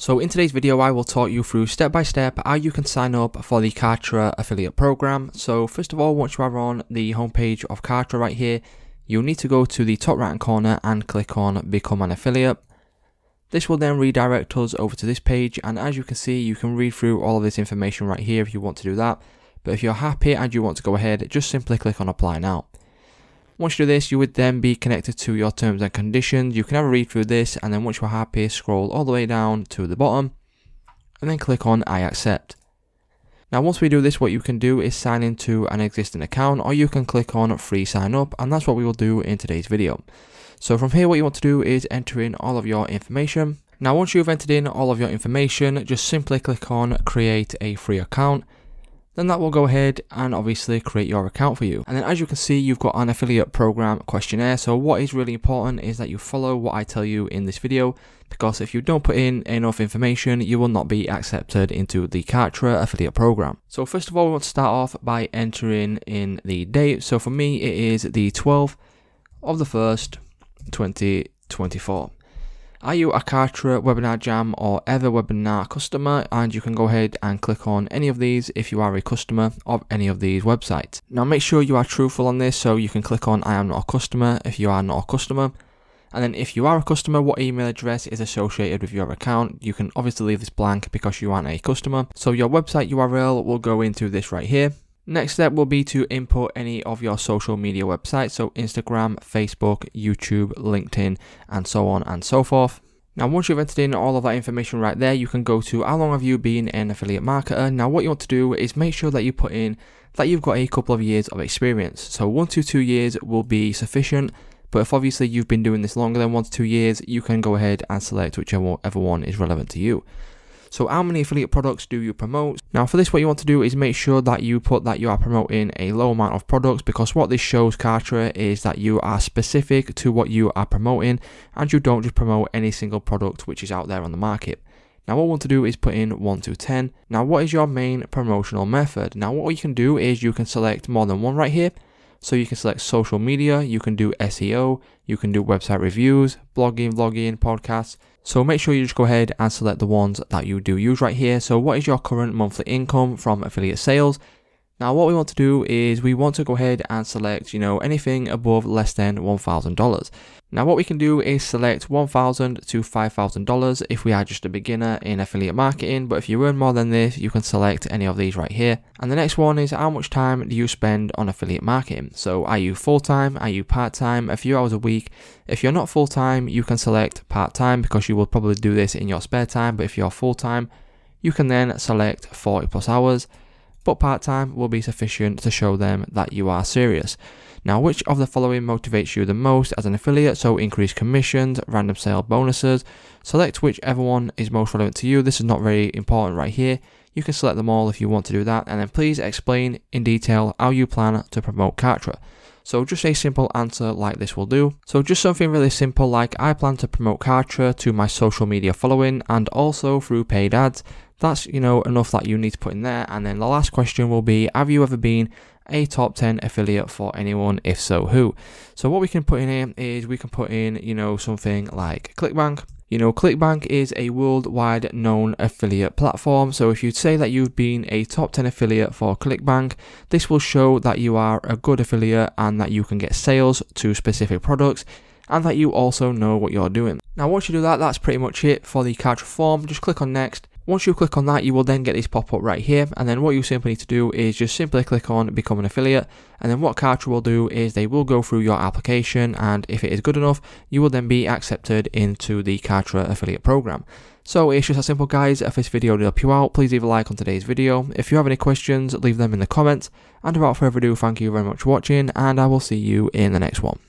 So in today's video, I will talk you through step by step how you can sign up for the Kartra affiliate program. So first of all, once you are on the homepage of Kartra right here, you'll need to go to the top right hand corner and click on Become an Affiliate. This will then redirect us over to this page, and as you can see, you can read through all of this information right here if you want to do that. But if you're happy and you want to go ahead, just simply click on Apply Now. Once you do this, you would then be connected to your terms and conditions. You can have a read through this, and then once you're happy, scroll all the way down to the bottom and then click on I accept. Now once we do this, what you can do is sign into an existing account, or you can click on free sign up, and that's what we will do in today's video. So from here, what you want to do is enter in all of your information. Now once you've entered in all of your information, just simply click on create a free account. Then that will go ahead and obviously create your account for you. And then as you can see, you've got an affiliate program questionnaire. So what is really important is that you follow what I tell you in this video, because if you don't put in enough information, you will not be accepted into the Kartra affiliate program. So first of all, we want to start off by entering in the date. So for me, it is the 12th of the 1st, 2024. Are you a Kartra webinar jam or other webinar customer? And you can go ahead and click on any of these if you are a customer of any of these websites. Now make sure you are truthful on this, so you can click on I am not a customer if you are not a customer. And then if you are a customer, what email address is associated with your account? You can obviously leave this blank because you aren't a customer. So your website URL will go into this right here. Next step will be to input any of your social media websites, so Instagram, Facebook, YouTube, LinkedIn, and so on and so forth. Now once you've entered in all of that information right there, you can go to how long have you been an affiliate marketer. Now what you want to do is make sure that you put in that you've got a couple of years of experience. So 1 to 2 years will be sufficient, but if obviously you've been doing this longer than 1 to 2 years, you can go ahead and select whichever one is relevant to you. So how many affiliate products do you promote? Now for this, what you want to do is make sure that you put that you are promoting a low amount of products, because what this shows Kartra is that you are specific to what you are promoting and you don't just promote any single product which is out there on the market. Now what we want to do is put in 1 to 10. Now what is your main promotional method? Now what you can do is you can select more than one right here. So you can select social media, you can do SEO, you can do website reviews, blogging, vlogging, podcasts. So make sure you just go ahead and select the ones that you do use right here. So what is your current monthly income from affiliate sales? Now what we want to do is we want to go ahead and select, anything above less than $1,000. Now what we can do is select $1,000 to $5,000 if we are just a beginner in affiliate marketing, but if you earn more than this, you can select any of these right here. And the next one is how much time do you spend on affiliate marketing? So are you full-time? Are you part-time? A few hours a week? If you're not full-time, you can select part-time because you will probably do this in your spare time, but if you're full-time, you can then select 40 plus hours. But part-time will be sufficient to show them that you are serious. Now, which of the following motivates you the most as an affiliate? So increased commissions, random sale bonuses. Select whichever one is most relevant to you. This is not very important right here. You can select them all if you want to do that. And then please explain in detail how you plan to promote Kartra. So just a simple answer like this will do. So just something really simple like I plan to promote Kartra to my social media following and also through paid ads. That's, enough that you need to put in there. And then the last question will be, have you ever been a top 10 affiliate for anyone? If so, who? So what we can put in here is we can put in, something like ClickBank. ClickBank is a worldwide known affiliate platform. So if you say that you've been a top 10 affiliate for ClickBank, this will show that you are a good affiliate and that you can get sales to specific products and that you also know what you're doing. Now, once you do that, that's pretty much it for the Kartra form. Just click on next. Once you click on that, you will then get this pop up right here, and then what you simply need to do is just simply click on become an affiliate, and then what Kartra will do is they will go through your application, and if it is good enough, you will then be accepted into the Kartra affiliate program. So it's just that simple, guys. If this video did help you out, please leave a like on today's video. If you have any questions, leave them in the comments, and without further ado, thank you very much for watching, and I will see you in the next one.